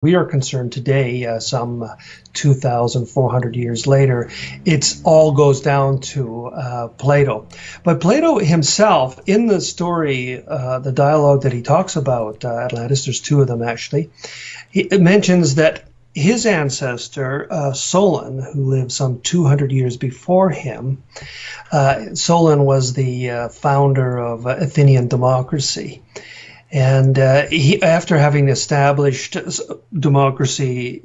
we are concerned today, some 2,400 years later, it all goes down to Plato. But Plato himself, in the story, the dialogue that he talks about Atlantis, there's two of them actually, it mentions that his ancestor, Solon, who lived some 200 years before him, Solon was the founder of Athenian democracy. And after having established democracy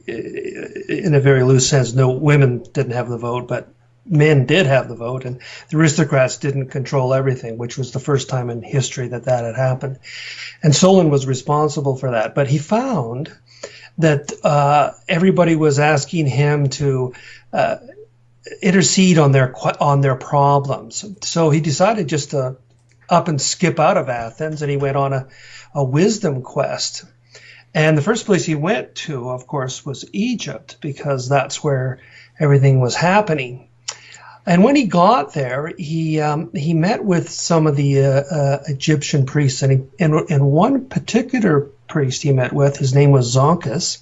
in a very loose sense, no, women didn't have the vote, but men did have the vote, and the aristocrats didn't control everything, which was the first time in history that that had happened. And Solon was responsible for that. But he found that everybody was asking him to intercede on their problems. So he decided just to up and skip out of Athens, and he went on a wisdom quest. And the first place he went to, of course, was Egypt, because that's where everything was happening. And when he got there, he met with some of the Egyptian priests, and one particular priest he met with, his name was Zonkus,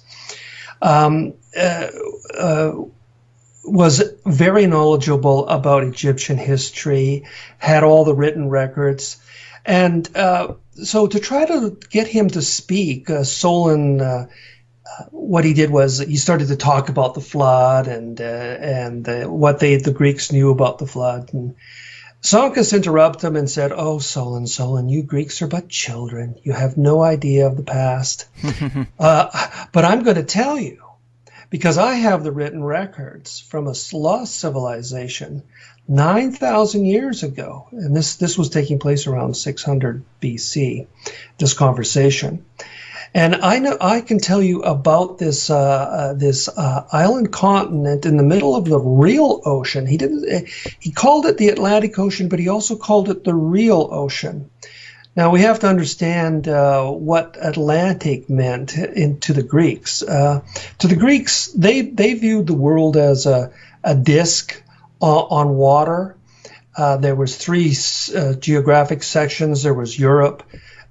was very knowledgeable about Egyptian history, had all the written records. And so to try to get him to speak, Solon, what he did was he started to talk about the flood and what the Greeks knew about the flood. And Zonkus interrupted him and said, "Oh, Solon, you Greeks are but children. You have no idea of the past. But I'm going to tell you, because I have the written records from a lost civilization 9,000 years ago." And this was taking place around 600 BC, this conversation. And I can tell you about this island continent in the middle of the real ocean. He called it the Atlantic Ocean, but he also called it the real ocean. Now, we have to understand what Atlantic meant to the Greeks. To the Greeks, they viewed the world as a disk on water. There was three geographic sections. There was Europe,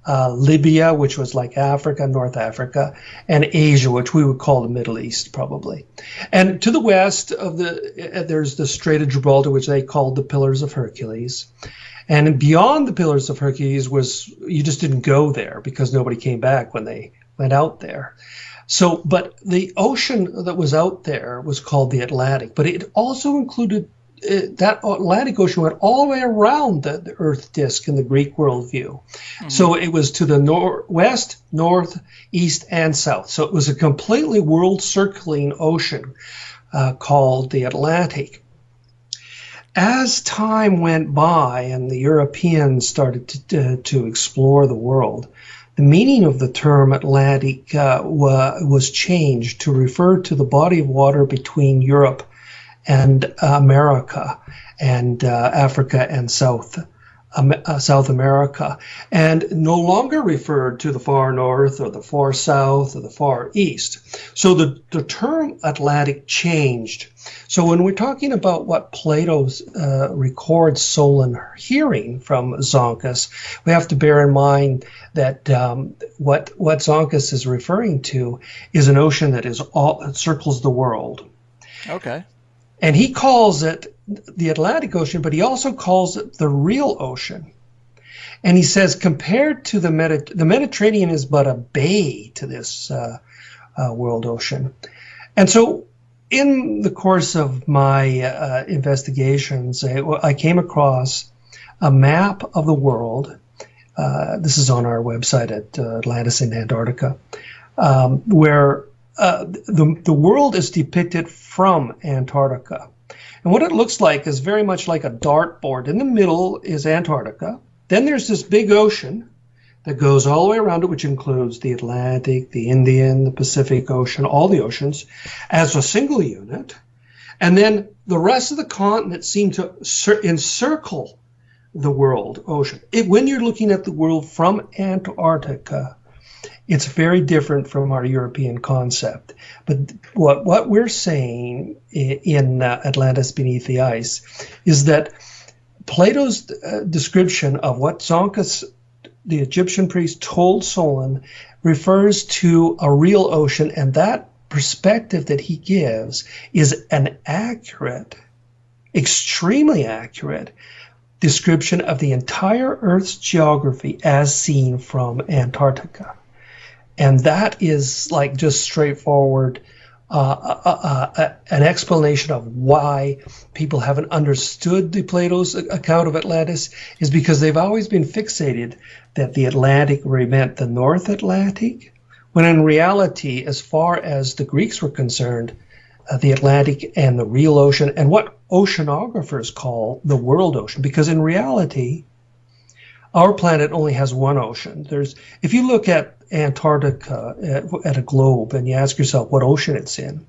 Libya, which was like Africa, North Africa, and Asia, which we would call the Middle East, probably. And to the west of there's the Strait of Gibraltar, which they called the Pillars of Hercules. And beyond the Pillars of Hercules you just didn't go there because nobody came back when they went out there. So, but the ocean that was out there was called the Atlantic, but it also included, that Atlantic Ocean went all the way around the Earth disk in the Greek worldview. Mm-hmm. So it was to the west, north, east, and south. So it was a completely world-circling ocean called the Atlantic. As time went by and the Europeans started to explore the world, the meaning of the term Atlantic was changed to refer to the body of water between Europe and America and Africa and South America, and no longer referred to the far north or the far south or the far east. So the term Atlantic changed. So when we're talking about what Plato records Solon hearing from Zonkus, we have to bear in mind that what Zonkus is referring to is an ocean that it circles the world. Okay. And he calls it the Atlantic Ocean, but he also calls it the real ocean. And he says, compared to the Mediterranean is but a bay to this world ocean. And so in the course of my investigations, I came across a map of the world. This is on our website at Atlantis in Antarctica, where the world is depicted from Antarctica. And what it looks like is very much like a dartboard. In the middle is Antarctica. Then there's this big ocean that goes all the way around it, which includes the Atlantic, the Indian, the Pacific Ocean, all the oceans, as a single unit. And then the rest of the continent seem to encircle the world ocean. When you're looking at the world from Antarctica, it's very different from our European concept. But what we're saying in Atlantis Beneath the Ice is that Plato's description of what Zonkus, the Egyptian priest, told Solon refers to a real ocean, and that perspective that he gives is an accurate, extremely accurate description of the entire Earth's geography as seen from Antarctica. And that is like just straightforward an explanation of why people haven't understood the Plato's account of Atlantis, is because they've always been fixated that the Atlantic meant the North Atlantic, when in reality, as far as the Greeks were concerned, the Atlantic and the real ocean, and what oceanographers call the world ocean, because in reality, our planet only has one ocean. If you look at Antarctica at a globe and you ask yourself what ocean it's in,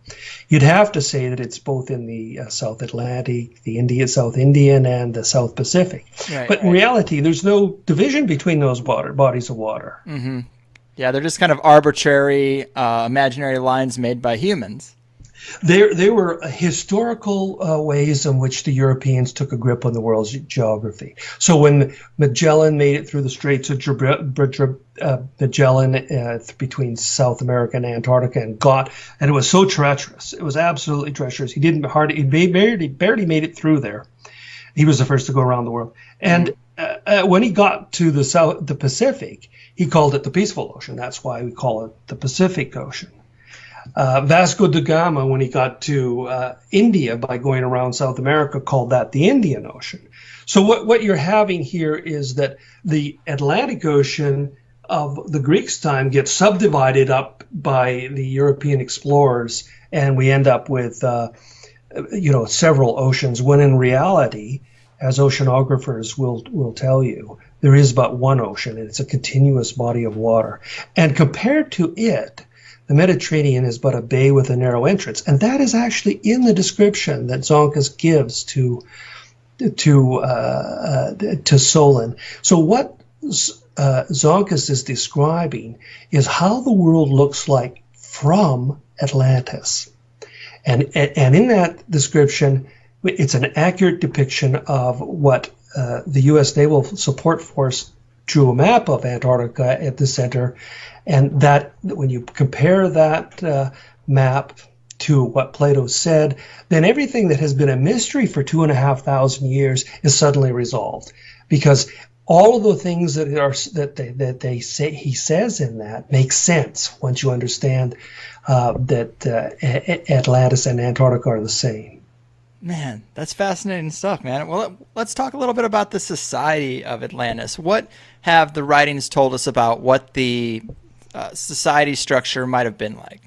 you'd have to say that it's both in the South Atlantic, the South Indian, and the South Pacific. Right, but in reality, there's no division between those bodies of water. Mm-hmm. Yeah, they're just kind of arbitrary, imaginary lines made by humans. They were historical ways in which the Europeans took a grip on the world's geography. So when Magellan made it through the Straits of Magellan between South America and Antarctica and it was so treacherous. It was absolutely treacherous. He barely made it through there. He was the first to go around the world. And when he got to the Pacific, he called it the Peaceful Ocean. That's why we call it the Pacific Ocean. Vasco da Gama, when he got to India by going around South America, called that the Indian Ocean. So what you're having here is that the Atlantic Ocean of the Greeks' time gets subdivided up by the European explorers, and we end up with several oceans, when in reality, as oceanographers will tell you, there is but one ocean, and it's a continuous body of water. And compared to it, the Mediterranean is but a bay with a narrow entrance, and that is actually in the description that Zonkus gives to Solon. So what Zonkus is describing is how the world looks like from Atlantis, and in that description, it's an accurate depiction of what the U.S. Naval Support Force drew a map of Antarctica at the center. And that when you compare that map to what Plato said, then everything that has been a mystery for 2,500 years is suddenly resolved, because all of the things that they say he says in that make sense once you understand that Atlantis and Antarctica are the same. Man, that's fascinating stuff, man. Well, let's talk a little bit about the society of Atlantis. What have the writings told us about what the society structure might have been like?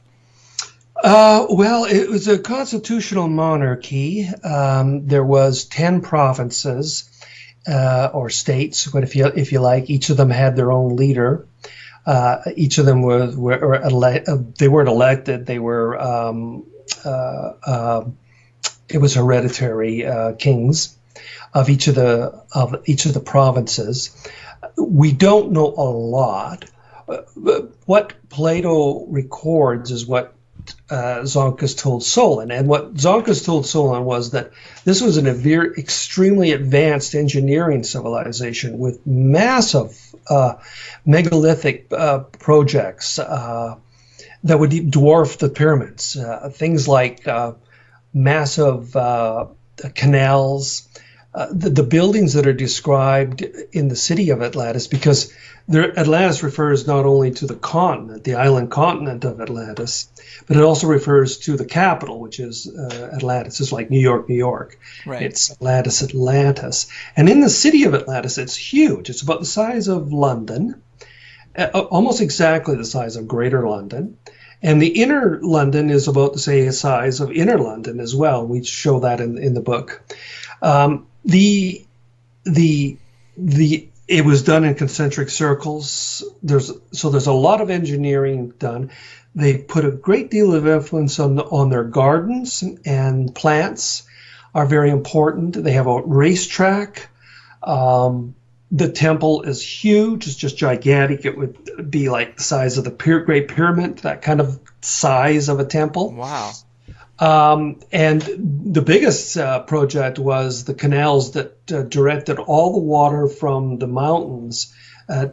Well, it was a constitutional monarchy. There was 10 provinces or states, but if you like, each of them had their own leader. Each of them they weren't elected. They were it was hereditary kings of each of the provinces. We don't know a lot. What Plato records is what Zonkus told Solon. And what Zonkus told Solon was that this was an extremely advanced engineering civilization with massive megalithic projects that would dwarf the pyramids. Things like massive canals, the buildings that are described in the city of Atlantis, because Atlantis refers not only to the continent, the island continent of Atlantis, but it also refers to the capital, which is Atlantis. It's like New York, New York. Right. It's Atlantis, Atlantis. And in the city of Atlantis, it's huge. It's about the size of London, almost exactly the size of Greater London. And the inner London is about the same size of inner London as well. We show that in the book. It was done in concentric circles. There's a lot of engineering done. They put a great deal of influence on their gardens, and plants are very important. They have a racetrack. The temple is huge. It's just gigantic. It would be like the size of the Great Pyramid, that kind of size of a temple. Wow. And the biggest project was the canals that directed all the water from the mountains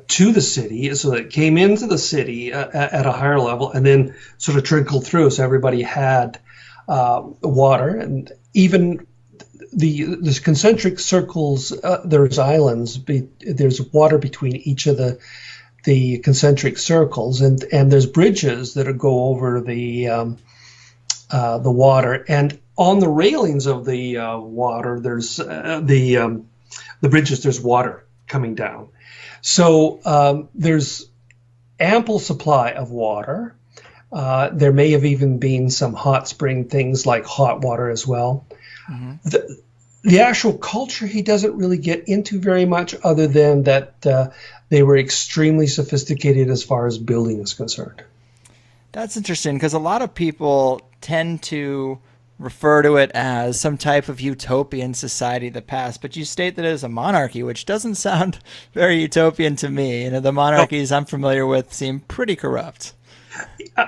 to the city, so it came into the city at a higher level and then sort of trickled through. So everybody had water, and even the concentric circles, there's islands, there's water between each of the concentric circles, and there's bridges that go over the water, and on the railings of the water, there's the bridges, there's water coming down. So there's ample supply of water. There may have even been some hot spring things like hot water as well. Mm-hmm. The actual culture he doesn't really get into very much, other than that they were extremely sophisticated as far as building is concerned. That's interesting, because a lot of people tend to refer to it as some type of utopian society of the past, but you state that it is a monarchy, which doesn't sound very utopian to me. You know, the monarchies I'm familiar with seem pretty corrupt.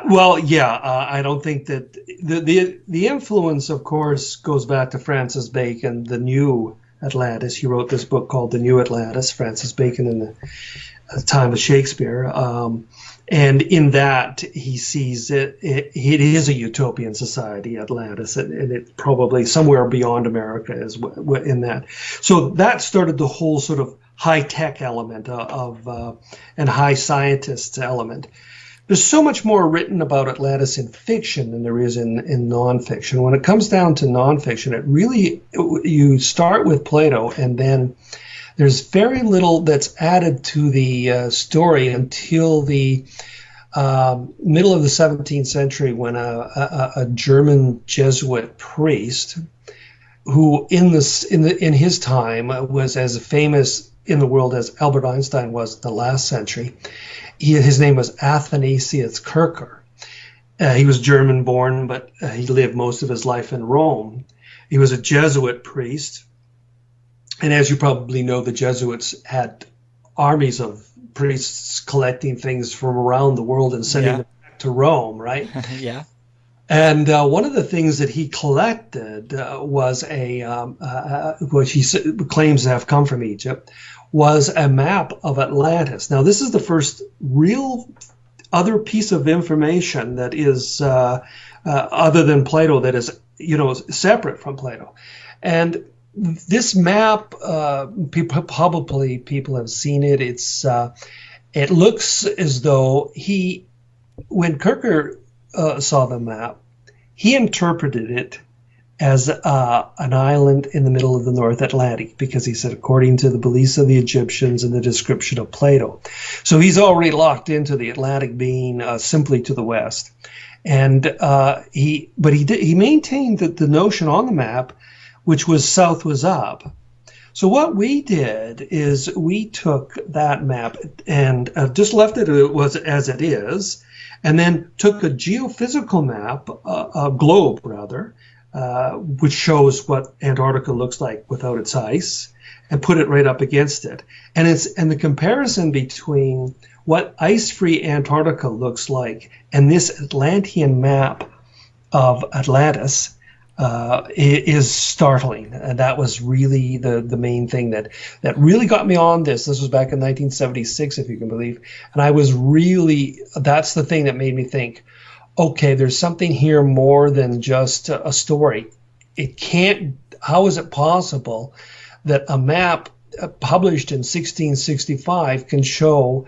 Well, yeah, I don't think that the influence, of course, goes back to Francis Bacon, the New Atlantis. He wrote this book called The New Atlantis, Francis Bacon in the time of Shakespeare. And in that, he sees it is a utopian society, Atlantis, and it's probably somewhere beyond America is in that. So that started the whole sort of high-tech element and high scientists element. There's so much more written about Atlantis in fiction than there is in nonfiction. When it comes down to nonfiction, you start with Plato, and then there's very little that's added to the story until the middle of the 17th century, when a German Jesuit priest, who in his time was as famous in the world as Albert Einstein was in the last century. His name was Athanasius Kircher. He was German born, but he lived most of his life in Rome. He was a Jesuit priest. And as you probably know, the Jesuits had armies of priests collecting things from around the world and sending them back to Rome, right? Yeah. And one of the things that he collected was which he claims to have come from Egypt, was a map of Atlantis. Now, this is the first real other piece of information that is other than Plato, that is, separate from Plato. And this map, probably people have seen it. It looks as though when Kircher saw the map, he interpreted it as an island in the middle of the North Atlantic, because he said, according to the beliefs of the Egyptians and the description of Plato. So he's already locked into the Atlantic being simply to the west. And he maintained that the notion on the map, which was south was up. So what we did is we took that map and just left it as it is, and then took a geophysical map, a globe rather, which shows what Antarctica looks like without its ice, and put it right up against it. And the comparison between what ice-free Antarctica looks like and this Atlantean map of Atlantis is startling. And that was really the main thing that really got me on this. This was back in 1976, if you can believe. And that's the thing that made me think, okay, there's something here more than just a story. How is it possible that a map published in 1665 can show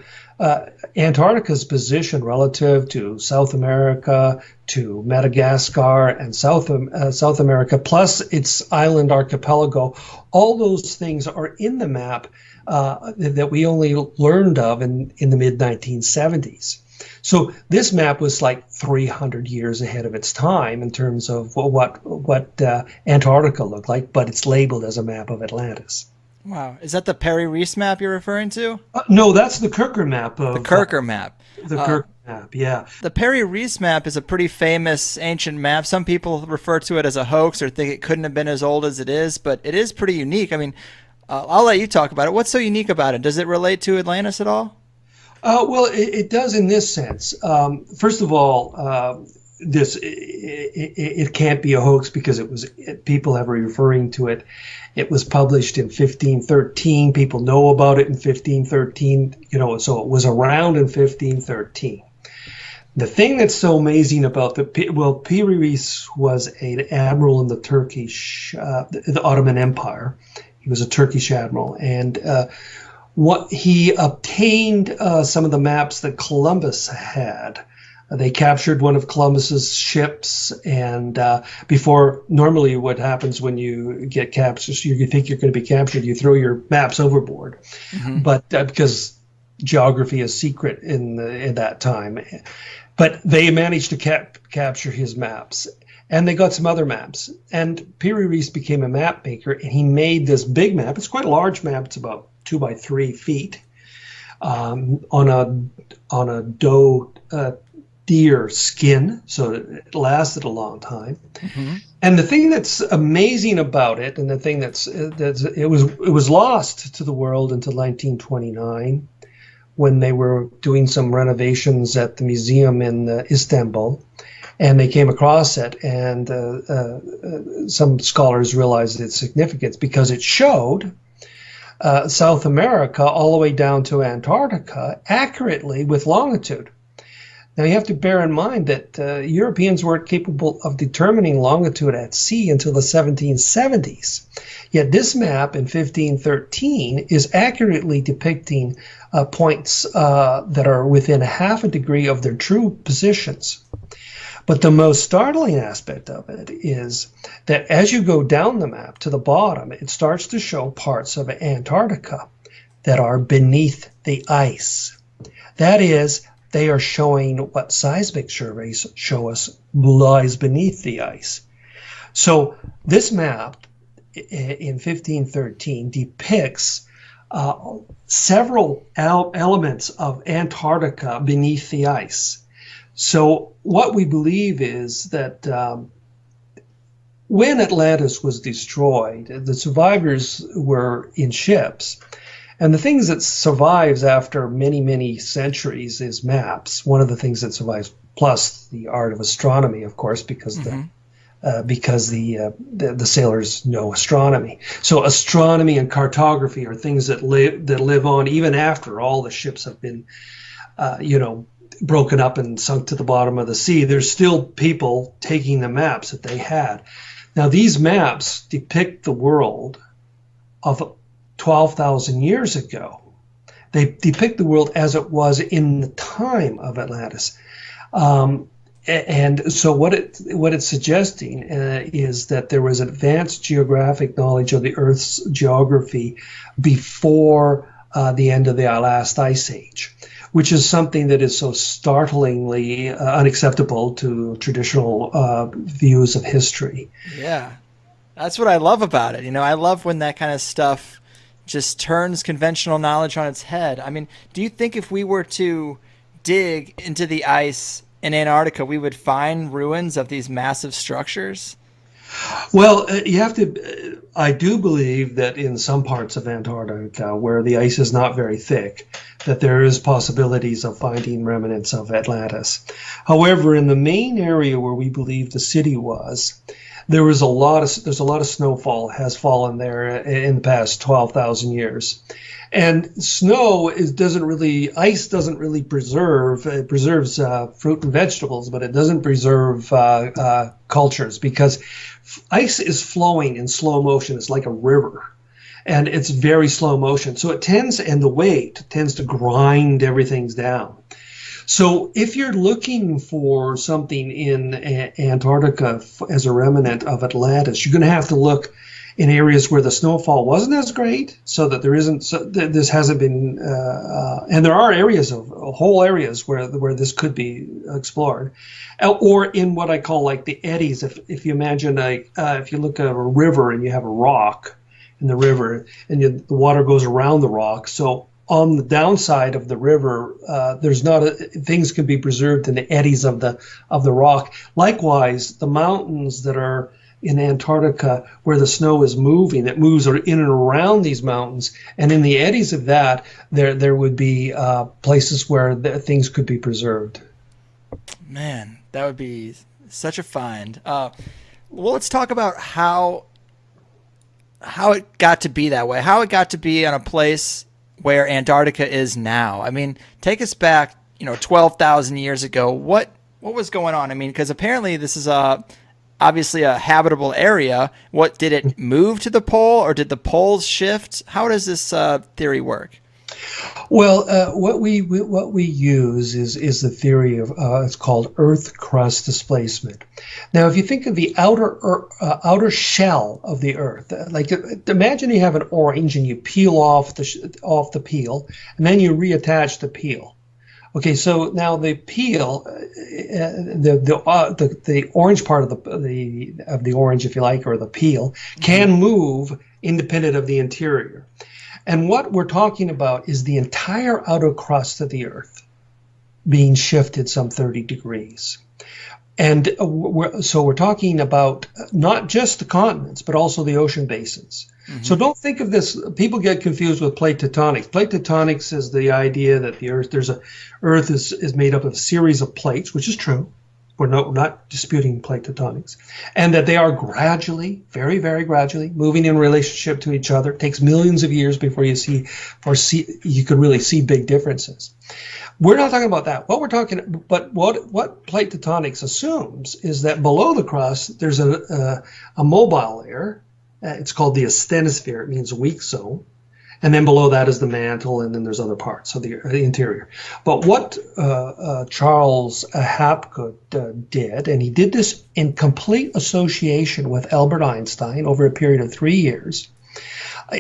Antarctica's position relative to South America, to Madagascar, and South America, plus its island archipelago? All those things are in the map that we only learned of in the mid-1970s. So this map was like 300 years ahead of its time in terms of what Antarctica looked like, but it's labeled as a map of Atlantis. Wow. Is that the Piri Reis map you're referring to? No, that's the Kircher map. The Kircher map. The Kircher map, yeah. The Piri Reis map is a pretty famous ancient map. Some people refer to it as a hoax or think it couldn't have been as old as it is, but it is pretty unique. I mean, I'll let you talk about it. What's so unique about it? Does it relate to Atlantis at all? Well, it does in this sense. First of all, this it can't be a hoax because people have referring to it. It was published in 1513. People know about it in 1513. So it was around in 1513. The thing that's so amazing about Piri Reis was an admiral in the the Ottoman Empire. He was a Turkish admiral, and what he obtained some of the maps that Columbus had. They captured one of Columbus's ships, and normally what happens when you get captured, you think you're going to be captured, you throw your maps overboard. Mm-hmm. But because geography is secret in that time. But they managed to capture his maps, and they got some other maps. And Piri Reis became a map maker, and he made this big map. It's quite a large map. It's about 2 by 3 feet on a doe deer skin, so it lasted a long time. Mm-hmm. And the thing that's amazing about it, and the thing it was lost to the world until 1929, when they were doing some renovations at the museum in Istanbul, and they came across it, and some scholars realized its significance because it showed South America all the way down to Antarctica accurately with longitude. Now, you have to bear in mind that Europeans weren't capable of determining longitude at sea until the 1770s. Yet this map in 1513 is accurately depicting points that are within half a degree of their true positions. But the most startling aspect of it is that as you go down the map to the bottom, it starts to show parts of Antarctica that are beneath the ice. That is, they are showing what seismic surveys show us lies beneath the ice. So this map in 1513 depicts several elements of Antarctica beneath the ice. So what we believe is that when Atlantis was destroyed, the survivors were in ships. And the things that survives after many, many centuries is maps. One of the things that survives, plus the art of astronomy, of course, because the sailors know astronomy. So astronomy and cartography are things that live on even after all the ships have been, broken up and sunk to the bottom of the sea. There's still people taking the maps that they had. Now, these maps depict the world of 12,000 years ago. They depict the world as it was in the time of Atlantis. And so what it's suggesting is that there was advanced geographic knowledge of the Earth's geography before the end of the last ice age, which is something that is so startlingly unacceptable to traditional views of history. Yeah, that's what I love about it. I love when that kind of stuff just turns conventional knowledge on its head. I mean, do you think if we were to dig into the ice in Antarctica, we would find ruins of these massive structures? Well, I do believe that in some parts of Antarctica where the ice is not very thick, that there is possibilities of finding remnants of Atlantis. However, in the main area where we believe the city was, there's a lot of snowfall has fallen there in the past 12,000 years. And ice doesn't really preserve. It preserves fruit and vegetables, but it doesn't preserve cultures because ice is flowing in slow motion. It's like a river, and it's very slow motion. So the weight tends to grind everything down. So if you're looking for something in Antarctica as a remnant of Atlantis, you're going to have to look in areas where the snowfall wasn't as great, so that this hasn't been, and there are whole areas where this could be explored, or in what I call like the eddies. If you imagine if you look at a river and you have a rock in the river, and the water goes around the rock, so on the downside of the river, things can be preserved in the eddies of the rock. Likewise, the mountains that are in Antarctica where the snow is moving, it moves in and around these mountains, and in the eddies of that, there would be places where things could be preserved. Man, that would be Such a find. Well, let's talk about how it got to be that way, how it got to be on a place where Antarctica is now. I mean, take us back, 12,000 years ago. What was going on? I mean, because apparently this is obviously a habitable area. What, did it move to the pole, or did the poles shift? How does this theory work? Well, what we use is the theory of it's called Earth crust displacement. Now, if you think of the outer shell of the Earth, like imagine you have an orange and you peel off the peel, and then you reattach the peel. Okay, so now the peel, the orange part of the orange, if you like, or the peel, can move independent of the interior. And what we're talking about is the entire outer crust of the Earth being shifted some 30 degrees. And we're talking about not just the continents, but also the ocean basins. Mm-hmm. So don't think of this. People get confused with plate tectonics. Plate tectonics is the idea that the Earth is made up of a series of plates, which is true. We're not disputing plate tectonics, and that they are gradually, very, very gradually, moving in relationship to each other. It takes millions of years before you could really see big differences. We're not talking about that. What plate tectonics assumes is that below the crust there's a mobile layer. It's called the asthenosphere. It means weak zone. And then below that is the mantle, and then there's other parts of the interior. But what Charles Hapgood did, and he did this in complete association with Albert Einstein over a period of 3 years,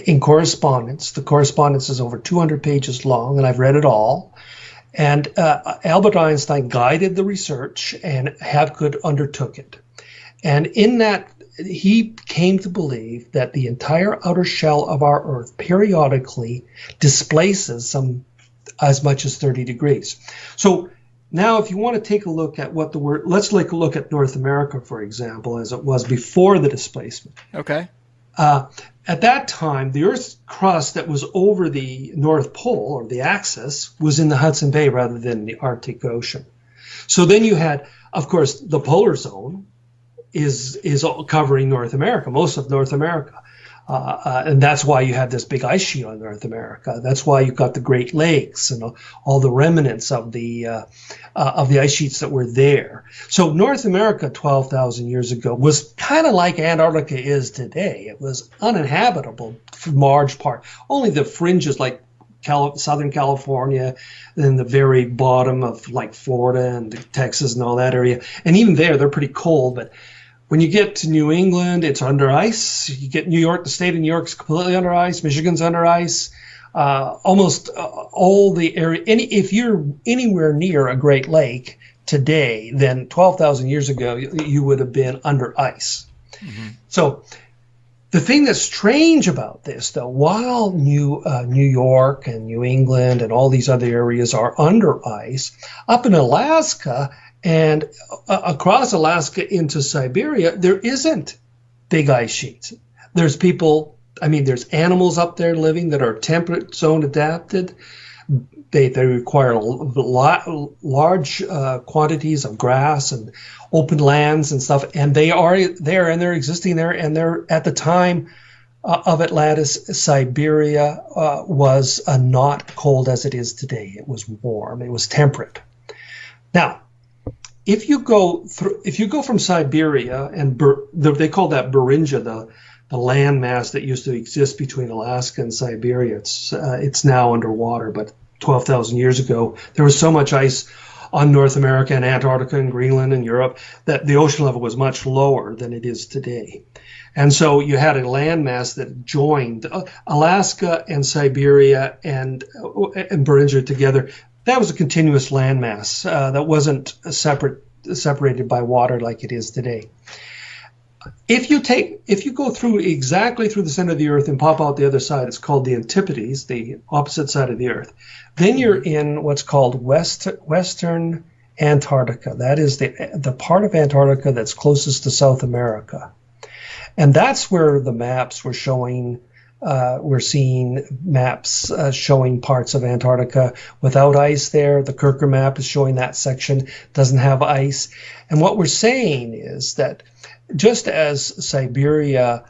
in correspondence. The correspondence is over 200 pages long, and I've read it all. And Albert Einstein guided the research, and Hapgood undertook it. And in that, he came to believe that the entire outer shell of our Earth periodically displaces as much as 30 degrees. So now if you want to take a look at let's take a look at North America, for example, as it was before the displacement. Okay. At that time, the Earth's crust that was over the North Pole, or the axis, was in the Hudson Bay rather than the Arctic Ocean. So then you had, of course, the polar zone, is covering North America, most of North America. And that's why you have this big ice sheet on North America. That's why you've got the Great Lakes and all the remnants of the ice sheets that were there. So North America 12,000 years ago was kind of like Antarctica is today. It was uninhabitable for large part. Only the fringes like Southern California, then the very bottom of like Florida and Texas and all that area. And even there, they're pretty cold, but when you get to New England, it's under ice. You get New York, the state of New York's completely under ice. Michigan's under ice. Almost all the area. If you're anywhere near a Great Lake today, then 12,000 years ago, you would have been under ice. Mm-hmm. So the thing that's strange about this, though, while New York and New England and all these other areas are under ice, up in Alaska and across Alaska into Siberia, there isn't big ice sheets. There's animals up there living that are temperate zone adapted. They require large quantities of grass and open lands and stuff, and they are there, and they're existing there, and they're at the time of Atlantis, Siberia was not cold as it is today. It was warm. It was temperate. Now, if you go from Siberia, and they call that Beringia, the land mass that used to exist between Alaska and Siberia. It's now underwater, but 12,000 years ago, there was so much ice on North America and Antarctica and Greenland and Europe that the ocean level was much lower than it is today. And so you had a landmass that joined Alaska and Siberia and Beringia together. That was a continuous landmass that wasn't separated by water like it is today. If you go exactly through the center of the Earth and pop out the other side, it's called the Antipodes, the opposite side of the Earth. Then you're in what's called Western Antarctica. That is the part of Antarctica that's closest to South America. And that's where the maps were showing We're seeing maps showing parts of Antarctica without ice there. The Kirker map is showing that section doesn't have ice. And what we're saying is that just as Siberia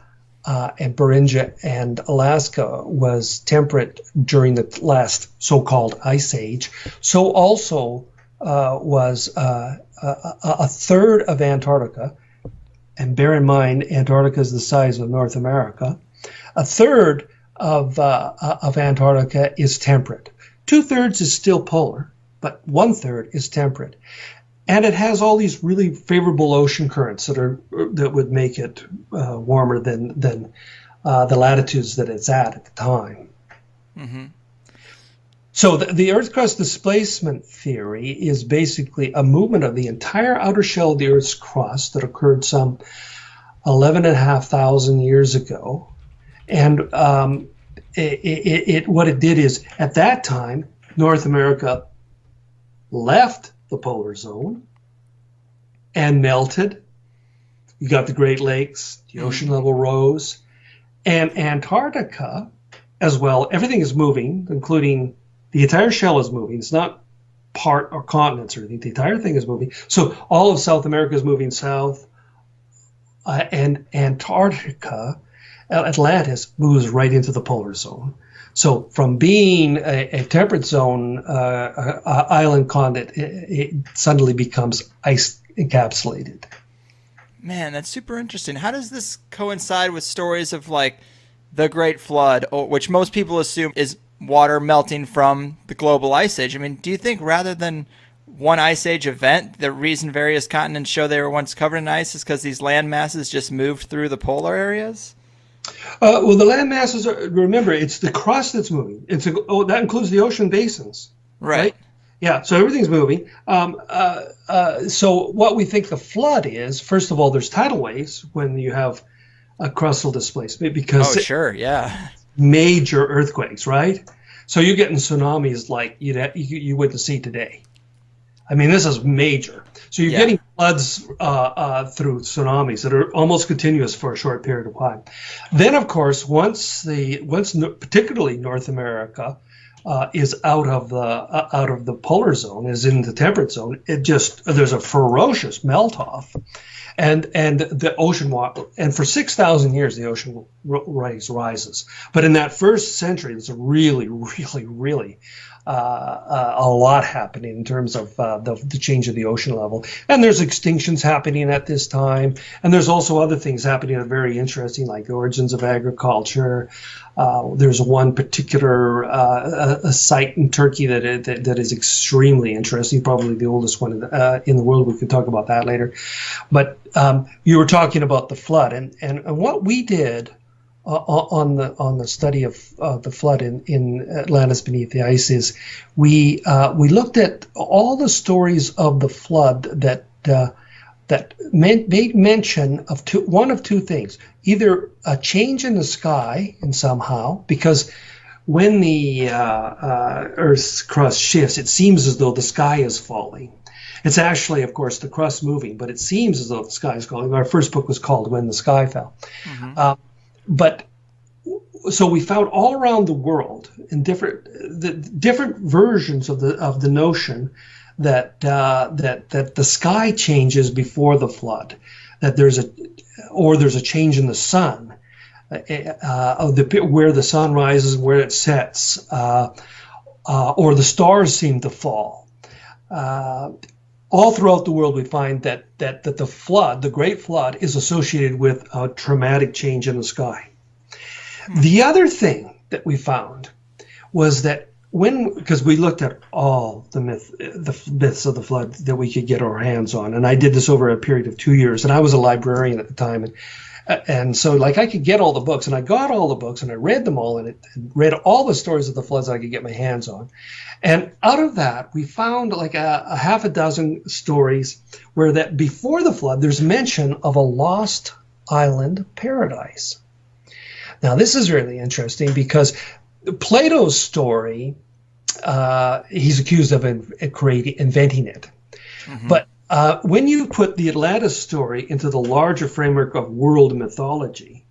and Beringia and Alaska was temperate during the last so-called ice age, so also was a third of Antarctica. And bear in mind, Antarctica is the size of North America. A third of Antarctica is temperate. 2/3 is still polar, but 1/3 is temperate. And it has all these really favorable ocean currents that would make it warmer than the latitudes that it's at the time. Mm-hmm. So the Earth crust displacement theory is basically a movement of the entire outer shell of the Earth's crust that occurred some 11,500 years ago. And what it did is, at that time, North America left the polar zone and melted. You got the Great Lakes, the ocean level rose, and Antarctica as well. Everything is moving, including the entire shell is moving. It's not part or continents or anything. The entire thing is moving. So all of South America is moving south, and Antarctica, Atlantis, moves right into the polar zone. So from being a temperate zone island continent, it suddenly becomes ice encapsulated. Man, that's super interesting. How does this coincide with stories of like the Great Flood, which most people assume is water melting from the global ice age? I mean, do you think rather than one ice age event, the reason various continents show they were once covered in ice is because these land masses just moved through the polar areas? Well, the land masses remember, it's the crust that's moving. That includes the ocean basins. Right? Yeah, so everything's moving. So what we think the flood is, first of all, there's tidal waves when you have a crustal displacement because major earthquakes, right? So you're getting tsunamis like you wouldn't see today. I mean, this is major. So you're getting floods through tsunamis that are almost continuous for a short period of time. Then, of course, once particularly North America is out of the polar zone, is in the temperate zone, there's a ferocious melt off, and the ocean water, and for 6,000 years the ocean rises. But in that first century, there's a really, really, really a lot happening in terms of the change of the ocean level. And there's extinctions happening at this time. And there's also other things happening that are very interesting, like the origins of agriculture. There's one particular a site in Turkey that is extremely interesting, probably the oldest one in the world. We can talk about that later. But you were talking about the flood. And what we did on the study of the flood in Atlantis beneath the ice is we looked at all the stories of the flood that made mention of one of two things: either a change in the sky in somehow, because when the Earth's crust shifts, it seems as though the sky is falling. It's actually, of course, the crust moving, but it seems as though the sky is falling. Our first book was called "When the Sky Fell." Mm-hmm. But so we found all around the world in different versions of the notion that the sky changes before the flood, that there's a change in the sun, where the sun rises, where it sets, or the stars seem to fall. All throughout the world, we find that the flood, the Great Flood, is associated with a dramatic change in the sky. The other thing that we found was that because we looked at all the myths of the flood that we could get our hands on, and I did this over a period of 2 years, and I was a librarian at the time, and so I could get all the books, and I got all the books, and I read them all, and read all the stories of the floods I could get my hands on. And out of that, we found a half a dozen stories where that before the flood, there's mention of a lost island paradise. Now, this is really interesting because Plato's story, he's accused of inventing it. Mm-hmm. But when you put the Atlantis story into the larger framework of world mythology,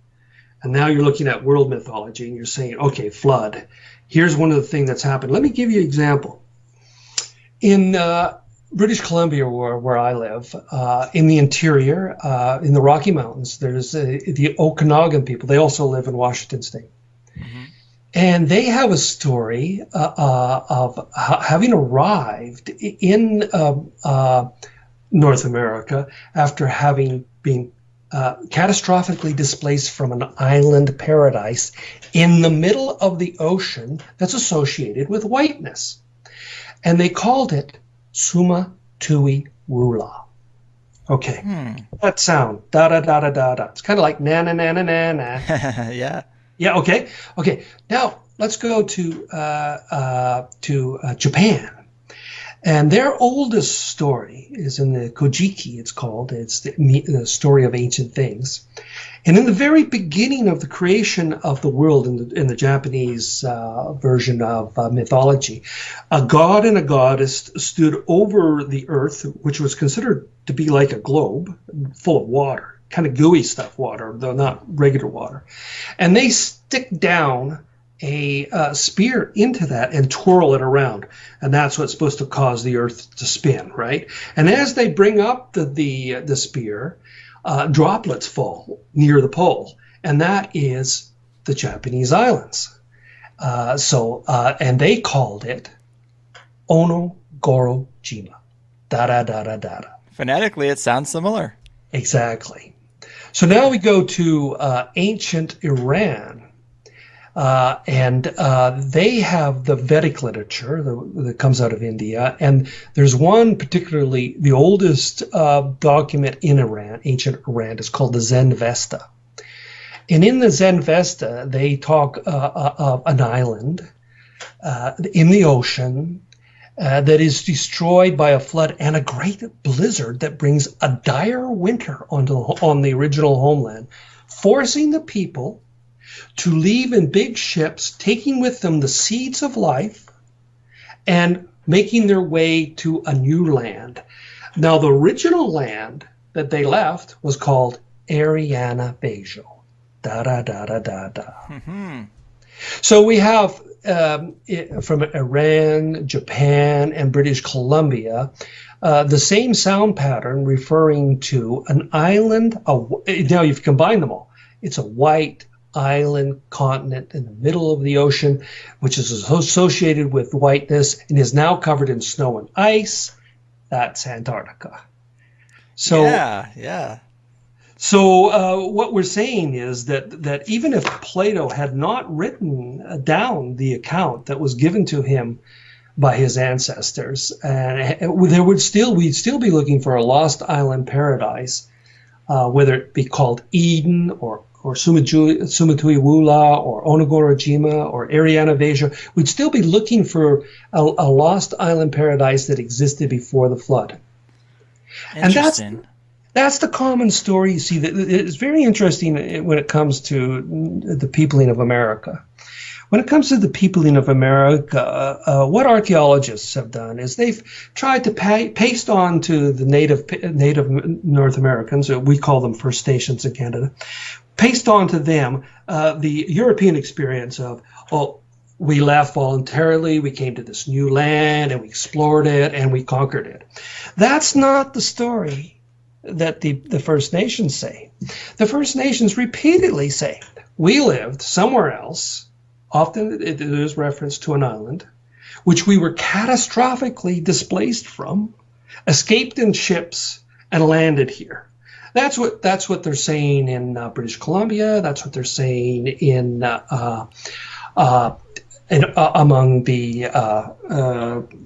And now you're looking at world mythology and you're saying, okay, flood. Here's one of the things that's happened. Let me give you an example. In British Columbia, where I live, in the interior, in the Rocky Mountains, there's the Okanagan people. They also live in Washington State. Mm-hmm. And they have a story of having arrived in North America after having been catastrophically displaced from an island paradise in the middle of the ocean that's associated with whiteness. And they called it Suma Tui Wula. Okay, that sound, da-da-da-da-da-da. It's kind of like na-na-na-na-na-na. Yeah. Yeah, okay. Okay, now let's go to Japan. And their oldest story is in the Kojiki, it's called. It's the story of ancient things. And in the very beginning of the creation of the world in the Japanese version of mythology, a god and a goddess stood over the earth, which was considered to be like a globe full of water, kind of gooey stuff water, though not regular water. And they stick down a spear into that and twirl it around. And that's what's supposed to cause the earth to spin, right? And as they bring up the spear, droplets fall near the pole. And that is the Japanese islands. And they called it Onogoro-jima. Da-da-da-da-da-da. Phonetically, it sounds similar. Exactly. So now we go to ancient Iran. And they have the Vedic literature that comes out of India. And there's one particularly, the oldest document in Iran, ancient Iran, is called the Zen Vesta. And in the Zen Vesta, they talk of an island in the ocean that is destroyed by a flood and a great blizzard that brings a dire winter on the original homeland, forcing the people to leave in big ships, taking with them the seeds of life and making their way to a new land. Now, the original land that they left was called Ariana Bejo. Da-da-da-da-da-da. Mm-hmm. So we have from Iran, Japan, and British Columbia, the same sound pattern referring to an island. Now you've combined them all. It's a white island continent in the middle of the ocean, which is associated with whiteness and is now covered in snow and ice. That's Antarctica. So yeah. So what we're saying is that even if Plato had not written down the account that was given to him by his ancestors, we'd still be looking for a lost island paradise, whether it be called Eden or Sumatui Wula or Onogoro-jima or Ariana Bejo. We'd still be looking for a lost island paradise that existed before the flood. Interesting. And that's the common story. You see, it's very interesting when it comes to the peopling of America. When it comes to the peopling of America, what archaeologists have done is they've tried to paste on to the native North Americans, we call them First Nations in Canada, paste on to them the European experience of, we left voluntarily, we came to this new land, and we explored it, and we conquered it. That's not the story that the First Nations say. The First Nations repeatedly say, we lived somewhere else, often it is reference to an island, which we were catastrophically displaced from, escaped in ships, and landed here. That's what they're saying in British Columbia. That's what they're saying in among the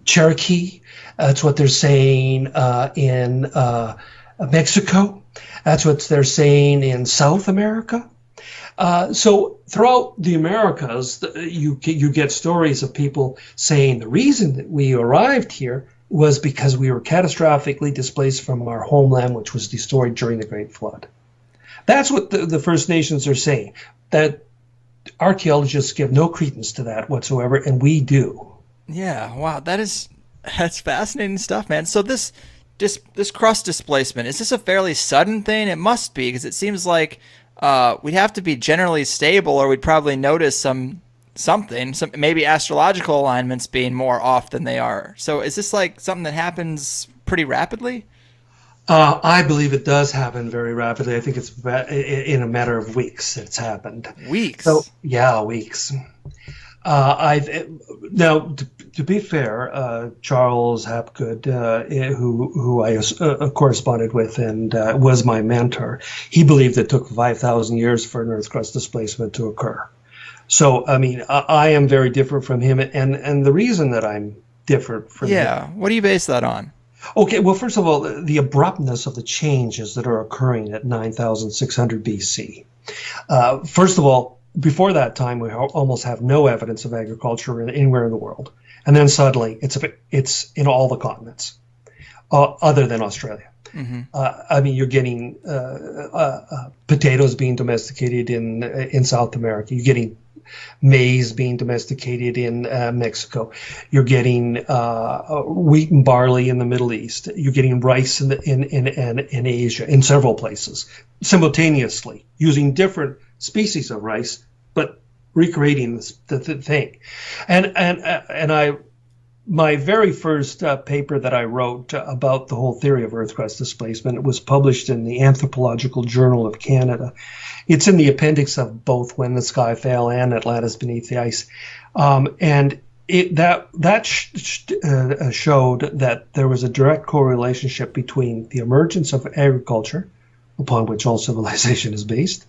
Cherokee. That's what they're saying in Mexico. That's what they're saying in South America. So throughout the Americas, you get stories of people saying the reason that we arrived here was because we were catastrophically displaced from our homeland, which was destroyed during the Great Flood. That's what the First Nations are saying. That archaeologists give no credence to that whatsoever, and we do. Yeah, wow, that's fascinating stuff, man. So this crust displacement, is this a fairly sudden thing? It must be, because it seems like we'd have to be generally stable, or we'd probably notice some maybe astrological alignments being more off than they are. So is this like something that happens pretty rapidly? I believe it does happen very rapidly. I think it's in a matter of weeks it's happened. Weeks? So, yeah, weeks. I've now, to be fair, Charles Hapgood, who I corresponded with and was my mentor, he believed it took 5,000 years for an Earth crust displacement to occur. So, I mean, I am very different from him, and the reason that I'm different from him. What do you base that on? Okay, well, first of all, the abruptness of the changes that are occurring at 9,600 BC. First of all, before that time, we almost have no evidence of agriculture anywhere in the world. And then suddenly, it's in all the continents, other than Australia. Mm-hmm. I mean, you're getting potatoes being domesticated in South America. You're getting maize being domesticated in Mexico. You're getting wheat and barley in the Middle East. You're getting rice in Asia, in several places, simultaneously, using different species of rice, but recreating the thing. And my very first paper that I wrote about the whole theory of Earth crust displacement was published in the Anthropological Journal of Canada. It's in the appendix of both When the Sky Fell and Atlantis Beneath the Ice. And that showed that there was a direct correlationship between the emergence of agriculture, upon which all civilization is based,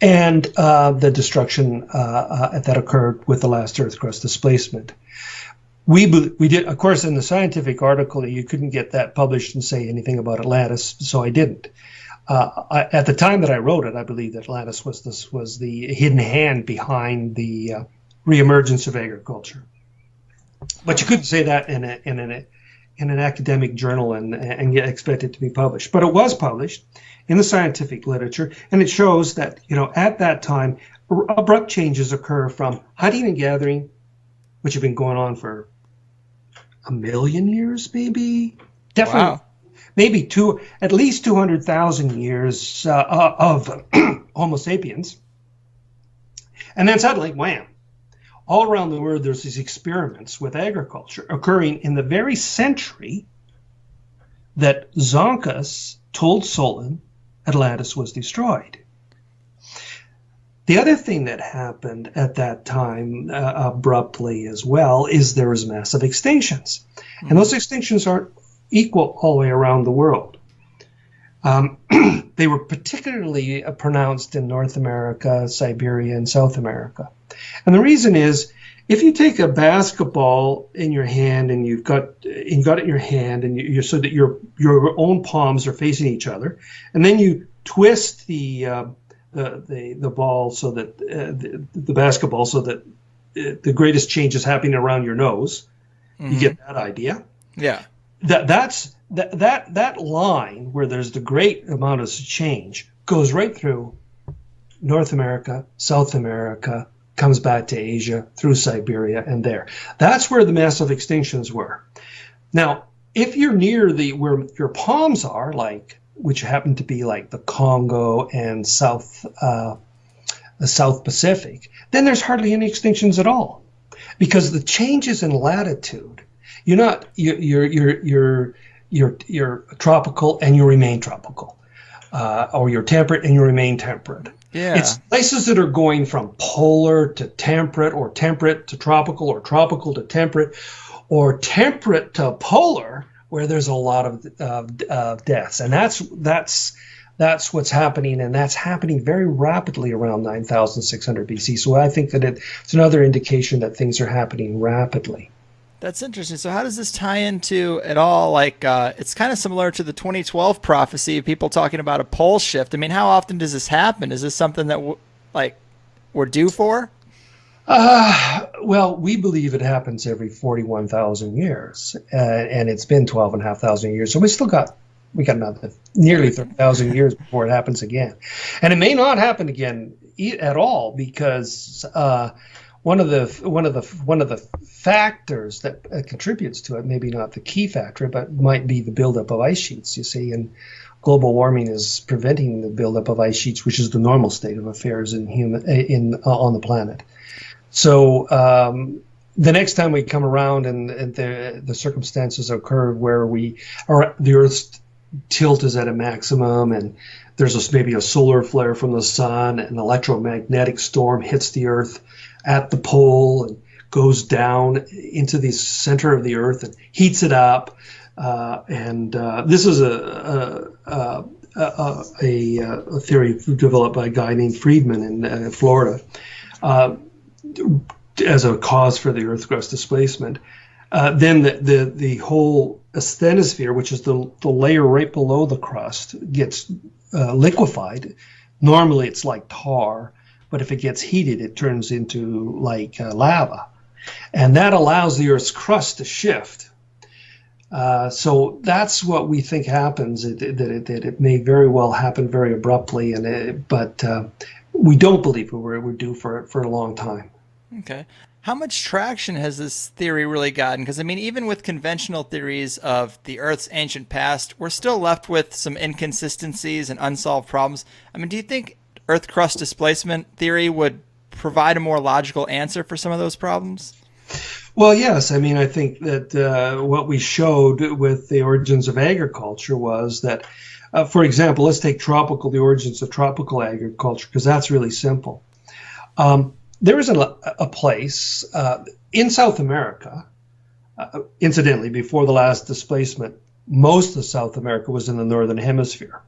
and the destruction that occurred with the last Earth crust displacement. We did, of course, in the scientific article, you couldn't get that published and say anything about Atlantis, so I didn't. At the time that I wrote it, I believed that Atlantis was the hidden hand behind the reemergence of agriculture. But you couldn't say that in an academic journal and yet expect it to be published. But it was published in the scientific literature, and it shows that, at that time, abrupt changes occur from hunting and gathering, which have been going on for 1 million years, maybe. Definitely. Wow. Maybe at least 200,000 years of Homo sapiens. And then suddenly, wham, all around the world there's these experiments with agriculture occurring in the very century that Zonkas told Solon Atlantis was destroyed. The other thing that happened at that time abruptly as well is there was massive extinctions. And those extinctions aren't equal all the way around the world. They were particularly pronounced in North America, Siberia, and South America. And the reason is, if you take a basketball in your hand and you've got it in your hand and you're so that your own palms are facing each other, and then you twist the ball so that the basketball so that the greatest change is happening around your nose. Mm-hmm. You get that idea? Yeah. That line where there's the great amount of change goes right through North America, South America, comes back to Asia, through Siberia, and there. That's where the massive extinctions were. Now, if you're near where your palms are, which happen to be like the Congo and the South Pacific, then there's hardly any extinctions at all, because the changes in latitude. You're tropical and you remain tropical, or you're temperate and you remain temperate. Yeah. It's places that are going from polar to temperate, or temperate to tropical, or tropical to temperate, or temperate to polar, where there's a lot of deaths. And that's what's happening, and that's happening very rapidly around 9,600 BC. So I think that it's another indication that things are happening rapidly. That's interesting. So how does this tie into at all? It's kind of similar to the 2012 prophecy, people talking about a pole shift. I mean, how often does this happen? Is this something that we're due for? Well, we believe it happens every 41,000 years, and it's been 12,500 years. So we got another nearly 30,000 years before it happens again. And it may not happen again at all, because one of the factors that contributes to it, maybe not the key factor, but might be the buildup of ice sheets. You see, and global warming is preventing the buildup of ice sheets, which is the normal state of affairs on the planet. So the next time we come around and the circumstances occur where the Earth's tilt is at a maximum, and there's maybe a solar flare from the sun, an electromagnetic storm hits the Earth at the pole and goes down into the center of the Earth and heats it up. This is a theory developed by a guy named Friedman in Florida as a cause for the Earth's crust displacement. Then the whole asthenosphere, which is the layer right below the crust, gets liquefied. Normally it's like tar, but if it gets heated, it turns into like lava. And that allows the Earth's crust to shift. So that's what we think happens, that it may very well happen very abruptly, but we don't believe we're due for a long time. Okay. How much traction has this theory really gotten? Because, I mean, even with conventional theories of the Earth's ancient past, we're still left with some inconsistencies and unsolved problems. I mean, do you think Earth crust displacement theory would provide a more logical answer for some of those problems? Well, yes. I mean, I think that what we showed with the origins of agriculture was that, for example, let's take the origins of tropical agriculture, because that's really simple. There is a place in South America, incidentally, before the last displacement, most of South America was in the northern hemisphere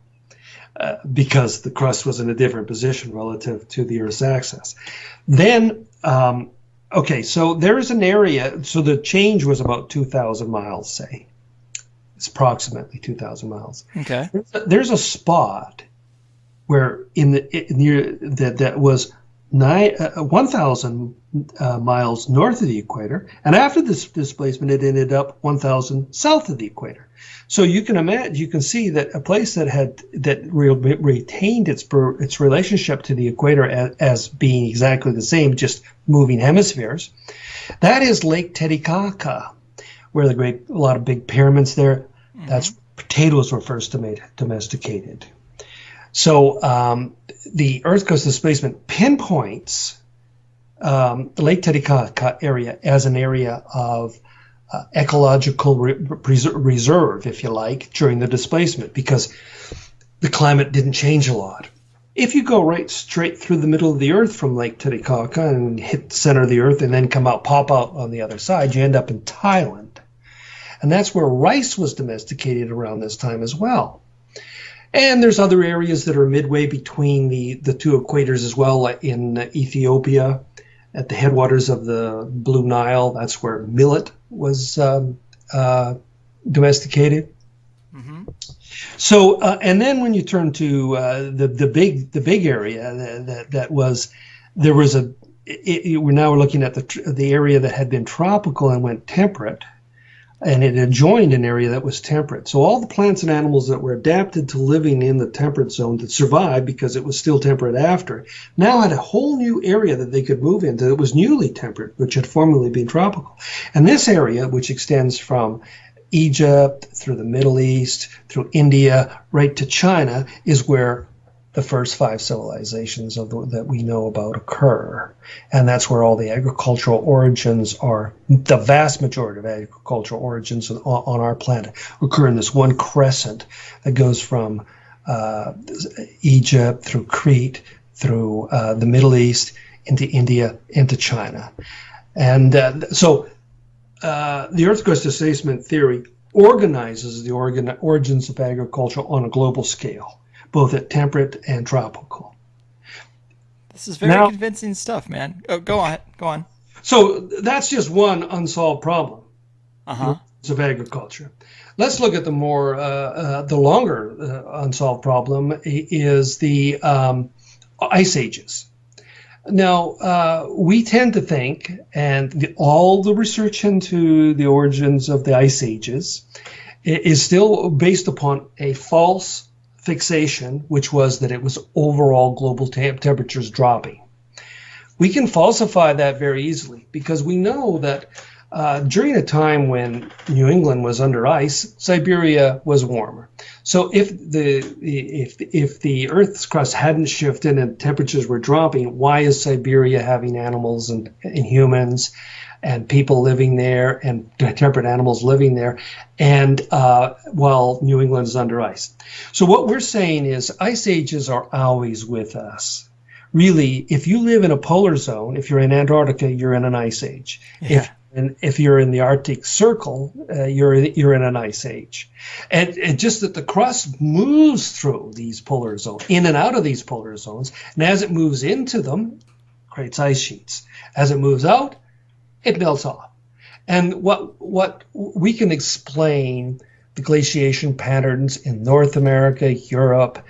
because the crust was in a different position relative to the Earth's axis. Then, so there is an area, so the change was about 2,000 miles, say. It's approximately 2,000 miles. Okay. There's a spot where that was 1,000 miles north of the equator, and after this displacement, it ended up 1,000 south of the equator. So you can imagine, you can see that a place that retained its relationship to the equator as being exactly the same, just moving hemispheres. That is Lake Titicaca, where a lot of big pyramids there. Mm-hmm. That's potatoes were first domesticated. So the Earth crust displacement pinpoints the Lake Titicaca area as an area of ecological reserve, if you like, during the displacement, because the climate didn't change a lot. If you go straight through the middle of the Earth from Lake Titicaca and hit the center of the Earth and then pop out on the other side, you end up in Thailand. And that's where rice was domesticated around this time as well. And there's other areas that are midway between the two equators as well, like in Ethiopia, at the headwaters of the Blue Nile. That's where millet was domesticated. Mm-hmm. So, and then when you turn to the big area we're looking at the area that had been tropical and went temperate. And it adjoined an area that was temperate. So all the plants and animals that were adapted to living in the temperate zone that survived because it was still temperate after, now had a whole new area that they could move into that was newly temperate, which had formerly been tropical. And this area, which extends from Egypt, through the Middle East, through India, right to China, is where the first 5 civilizations that we know about occur. And that's where all the agricultural origins are. The vast majority of agricultural origins on our planet occur in this one crescent that goes from Egypt, through Crete, through the Middle East, into India, into China. And so the Earth crust displacement theory organizes the origins of agriculture on a global scale, both at temperate and tropical. This is very convincing stuff, man. Oh, go on. So that's just one unsolved problem of agriculture. Let's look at the longer unsolved problem is the ice ages. Now, we tend to think, and all the research into the origins of the ice ages is still based upon a false fixation, which was that it was overall global temperatures dropping. We can falsify that very easily because we know that during a time when New England was under ice, Siberia was warmer. So if the Earth's crust hadn't shifted and temperatures were dropping, why is Siberia having animals and humans and people living there and temperate animals living there, and while New England is under ice? So what we're saying is ice ages are always with us. Really, if you live in a polar zone, if you're in Antarctica, you're in an ice age. Yeah. If you're in the Arctic Circle, you're in an ice age, and just that the crust moves through these polar zones, in and out of these polar zones, and as it moves into them, creates ice sheets. As it moves out, it melts off. And what we can explain the glaciation patterns in North America, Europe,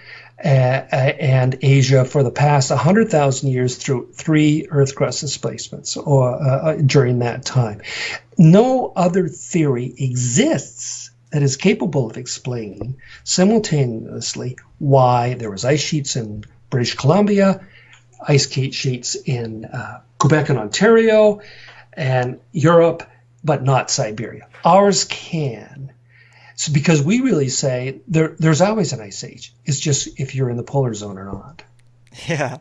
and Asia for the past 100,000 years through 3 Earth crust displacements during that time. No other theory exists that is capable of explaining simultaneously why there was ice sheets in British Columbia, ice sheets in Quebec and Ontario, and Europe, but not Siberia. Ours can. So because we really say there's always an ice age. It's just if you're in the polar zone or not. Yeah,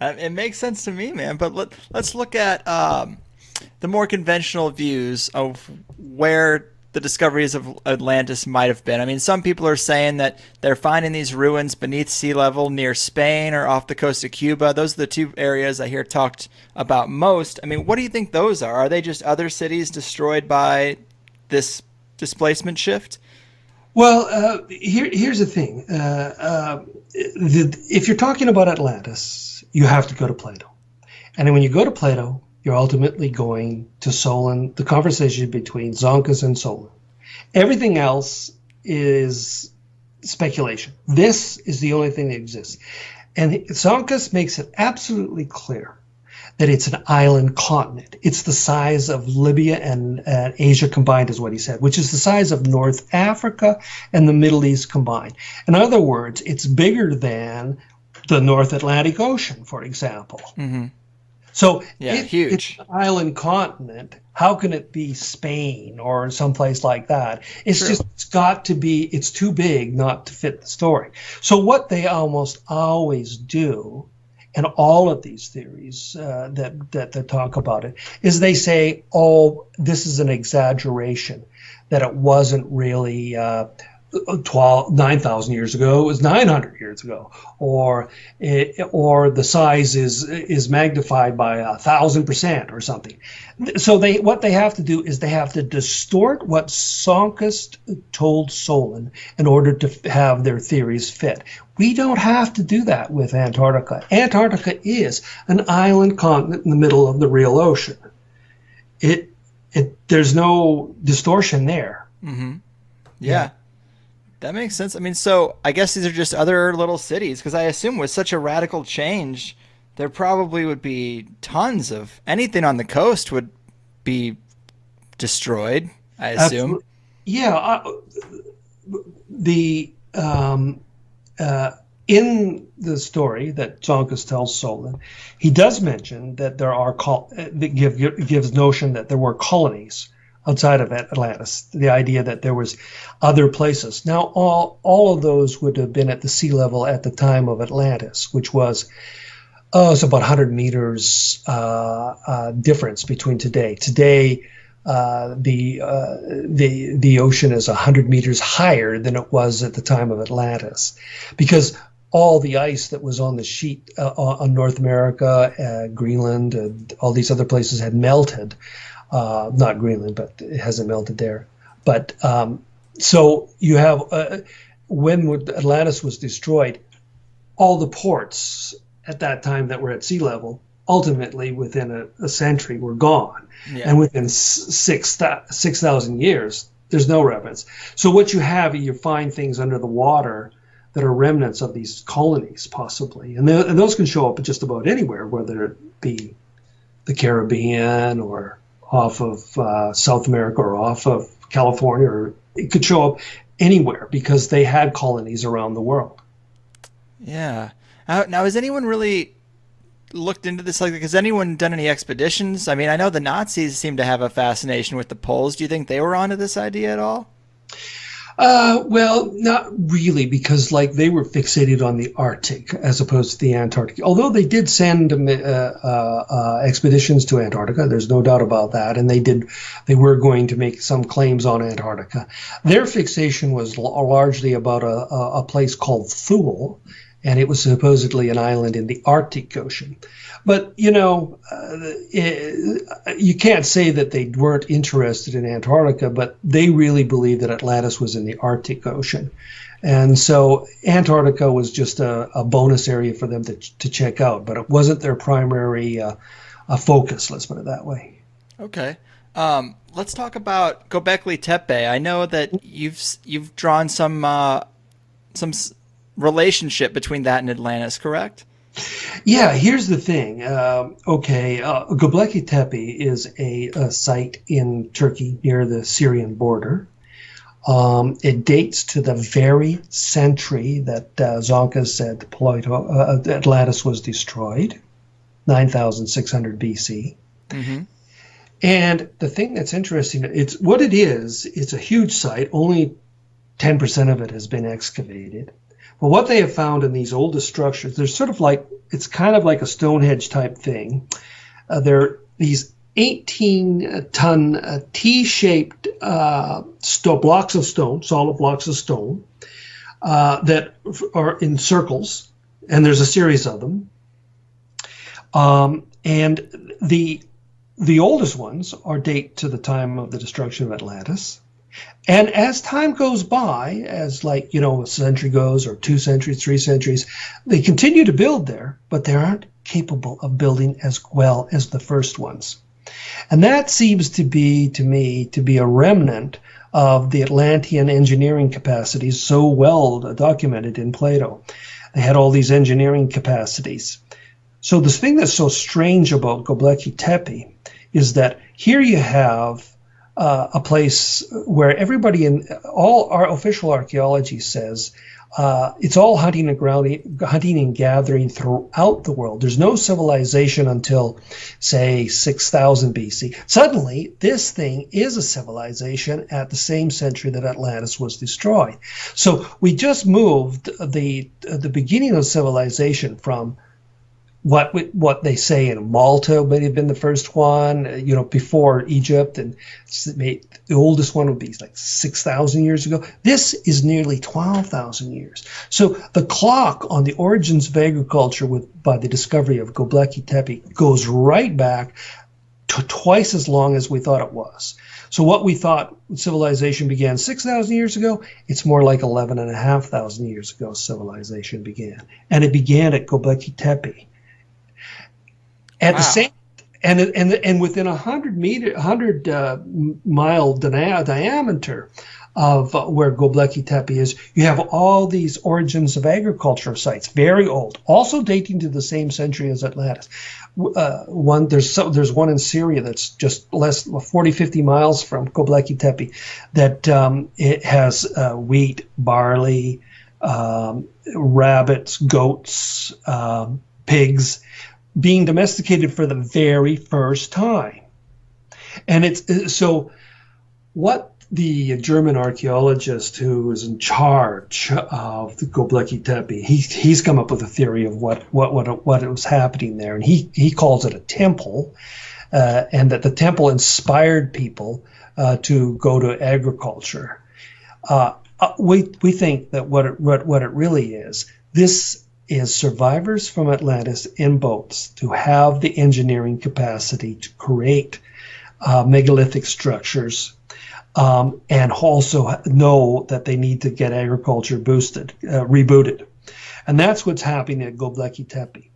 it makes sense to me, man. But let's look at the more conventional views of where the discoveries of Atlantis might have been. I mean, some people are saying that they're finding these ruins beneath sea level near Spain or off the coast of Cuba. Those are the 2 areas I hear talked about most. I mean, what do you think those are? Are they just other cities destroyed by this displacement shift? Well, here's the thing. If you're talking about Atlantis, you have to go to Plato. And then when you go to Plato, you're ultimately going to Solon, the conversation between Zonkus and Solon. Everything else is speculation. This is the only thing that exists. And Zonkus makes it absolutely clear that it's an island continent. It's the size of Libya and Asia combined, is what he said, which is the size of North Africa and the Middle East combined. In other words, it's bigger than the North Atlantic Ocean, for example. Mm-hmm. So huge. It's an island continent. How can it be Spain or someplace like that? It's True. just, it's got to be, it's too big not to fit the story. So what they almost always do, and all of these theories that talk about it, is they say, oh, this is an exaggeration, that it wasn't really 9,000 years ago, it was 900 years ago, or the size is magnified by 1,000% or something. So what they have to do is they have to distort what Zonkus told Solon in order to have their theories fit. We don't have to do that with Antarctica. Antarctica is an island continent in the middle of the real ocean. There's no distortion there. Mm-hmm. Yeah. That makes sense. I mean, so I guess these are just other little cities, because I assume with such a radical change, there probably would be tons of anything on the coast would be destroyed, I assume. Yeah. In the story that Zonkus tells Solon, he does mention that there are that gives notion that there were colonies outside of Atlantis, the idea that there was other places. Now, all of those would have been at the sea level at the time of Atlantis, which was it's about 100 meters difference between today. Today, the ocean is 100 meters higher than it was at the time of Atlantis, because all the ice that was on the sheet on North America, Greenland, all these other places had melted. Not Greenland, but it hasn't melted there. But so you have, when Atlantis was destroyed, all the ports at that time that were at sea level, ultimately within a century were gone. Yeah. And within 6,000 years, there's no remnants. So what you find things under the water that are remnants of these colonies, possibly. And those can show up just about anywhere, whether it be the Caribbean or off of South America or off of California, or it could show up anywhere because they had colonies around the world. Yeah. Now, is anyone really looked into this? Like, has anyone done any expeditions? I mean, I know the Nazis seem to have a fascination with the poles. Do you think they were onto this idea at all? Well, not really, because like they were fixated on the Arctic as opposed to the Antarctic. Although they did send expeditions to Antarctica, there's no doubt about that, and they were going to make some claims on Antarctica. Their fixation was largely about a place called Thule, and it was supposedly an island in the Arctic Ocean. But, you can't say that they weren't interested in Antarctica, but they really believed that Atlantis was in the Arctic Ocean. And so Antarctica was just a bonus area for them to check out, but it wasn't their primary focus, let's put it that way. Okay. Let's talk about Göbekli Tepe. I know that you've drawn some relationship between that and Atlantis, correct? Yeah, here's the thing. Göbekli Tepe is a site in Turkey near the Syrian border. It dates to the very century that Zonka said Atlantis was destroyed, 9,600 BC. Mm-hmm. And the thing that's interesting, it's a huge site. Only 10% of it has been excavated. But what they have found in these oldest structures, it's kind of like a Stonehenge type thing. They're these 18-ton T-shaped blocks of stone, solid blocks of stone, that are in circles, and there's a series of them. And the oldest ones date to the time of the destruction of Atlantis. And as time goes by, as a century goes, or 2 centuries, 3 centuries, they continue to build there, but they aren't capable of building as well as the first ones. And that seems to me to be a remnant of the Atlantean engineering capacities so well documented in Plato. They had all these engineering capacities. So the thing that's so strange about Göbekli Tepe is that here you have a place where everybody in all our official archaeology says it's all hunting and gathering throughout the world. There's no civilization until, say, 6,000 BC. Suddenly, this thing is a civilization at the same century that Atlantis was destroyed. So we just moved the beginning of civilization from what they say in Malta may have been the first one, before Egypt, and the oldest one would be like 6,000 years ago. This is nearly 12,000 years. So the clock on the origins of agriculture by the discovery of Göbekli Tepe goes right back to twice as long as we thought it was. So what we thought civilization began 6,000 years ago, it's more like 11,500 years ago civilization began. And it began at Göbekli Tepe. At the same, and within 100 mile diameter of where Göbekli Tepe is, you have all these origins of agriculture sites, very old, also dating to the same century as Atlantis. There's one in Syria that's just 50 miles from Göbekli Tepe that it has wheat, barley, rabbits, goats, pigs, being domesticated for the very first time. And it's so what the German archaeologist who is in charge of the Göbekli Tepe, he's come up with a theory of what was happening there, and he calls it a temple, and that the temple inspired people to go to agriculture. We think that what it really is, this is survivors from Atlantis in boats to have the engineering capacity to create megalithic structures, and also know that they need to get agriculture rebooted. And that's what's happening at Göbekli Tepe.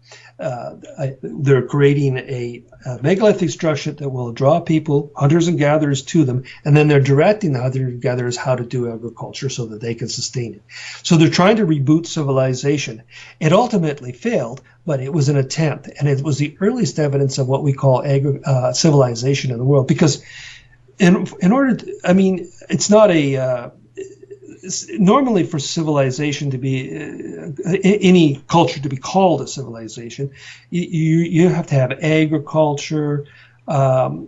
They're creating a megalithic structure that will draw people, hunters and gatherers, to them, and then they're directing the hunters and gatherers how to do agriculture so that they can sustain it. So they're trying to reboot civilization. It ultimately failed, but it was an attempt, and it was the earliest evidence of what we call civilization in the world. Because in order to, it's not normally for civilization to be, any culture to be called a civilization, you have to have agriculture, or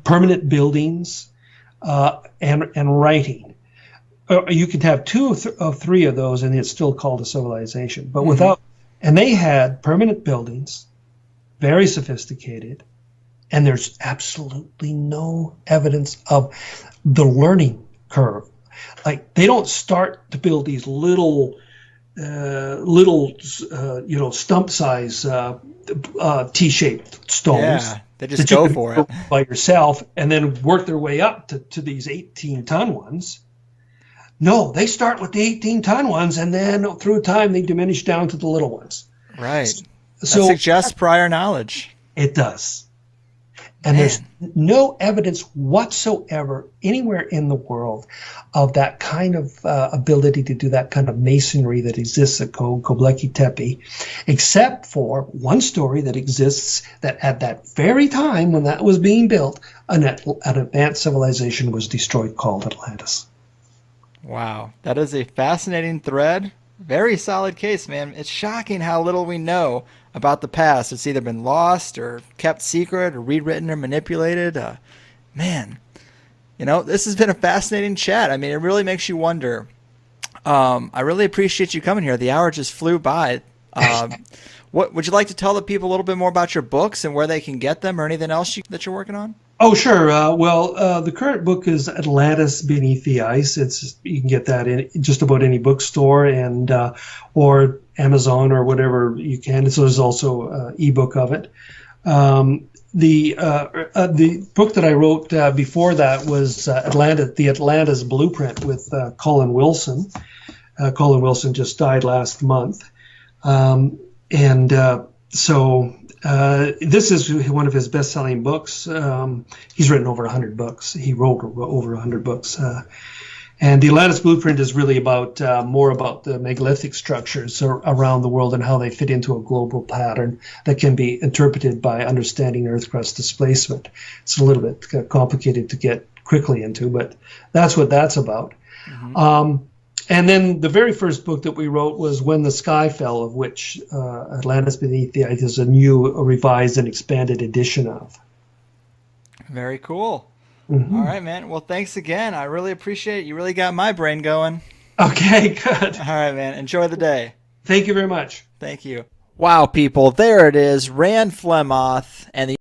permanent buildings, and writing. You could have two of three of those, and it's still called a civilization. But without, and they had permanent buildings, very sophisticated, and there's absolutely no evidence of the learning curve. Like, they don't start to build these little stump-size T-shaped stones. Yeah, they just go for it by yourself, and then work their way up to these 18-ton ones. No, they start with the 18-ton ones, and then through time they diminish down to the little ones. Right. So that suggests prior knowledge. It does. And there's no evidence whatsoever anywhere in the world of that kind of ability to do that kind of masonry that exists at Göbekli Tepe, except for one story that exists that at that very time when that was being built, an advanced civilization was destroyed called Atlantis. Wow. That is a fascinating thread. Very solid case, man. It's shocking how little we know about the past. It's either been lost or kept secret or rewritten or manipulated. Man, this has been a fascinating chat. I mean, it really makes you wonder. I really appreciate you coming here. The hour just flew by. What would you like to tell the people a little bit more about your books and where they can get them, or anything else that you're working on? Oh, sure. The current book is Atlantis Beneath the Ice. You can get that in just about any bookstore and or Amazon or whatever you can. So there's also an ebook of it. The book that I wrote before that was The Atlantis Blueprint with Colin Wilson. Colin Wilson just died last month. This is one of his best-selling books. He's written over 100 books. He wrote over 100 books. And the Atlantis Blueprint is really about more about the megalithic structures around the world and how they fit into a global pattern that can be interpreted by understanding Earth crust displacement. It's a little bit complicated to get quickly into, but that's what that's about. Mm-hmm. And then the very first book that we wrote was When the Sky Fell, of which Atlantis Beneath the Ice is a revised and expanded edition of. Very cool. Mm-hmm. All right, man. Well, thanks again. I really appreciate it. You really got my brain going. Okay, good. All right, man. Enjoy the day. Thank you very much. Thank you. Wow, people. There it is. Rand Flem-Ath and the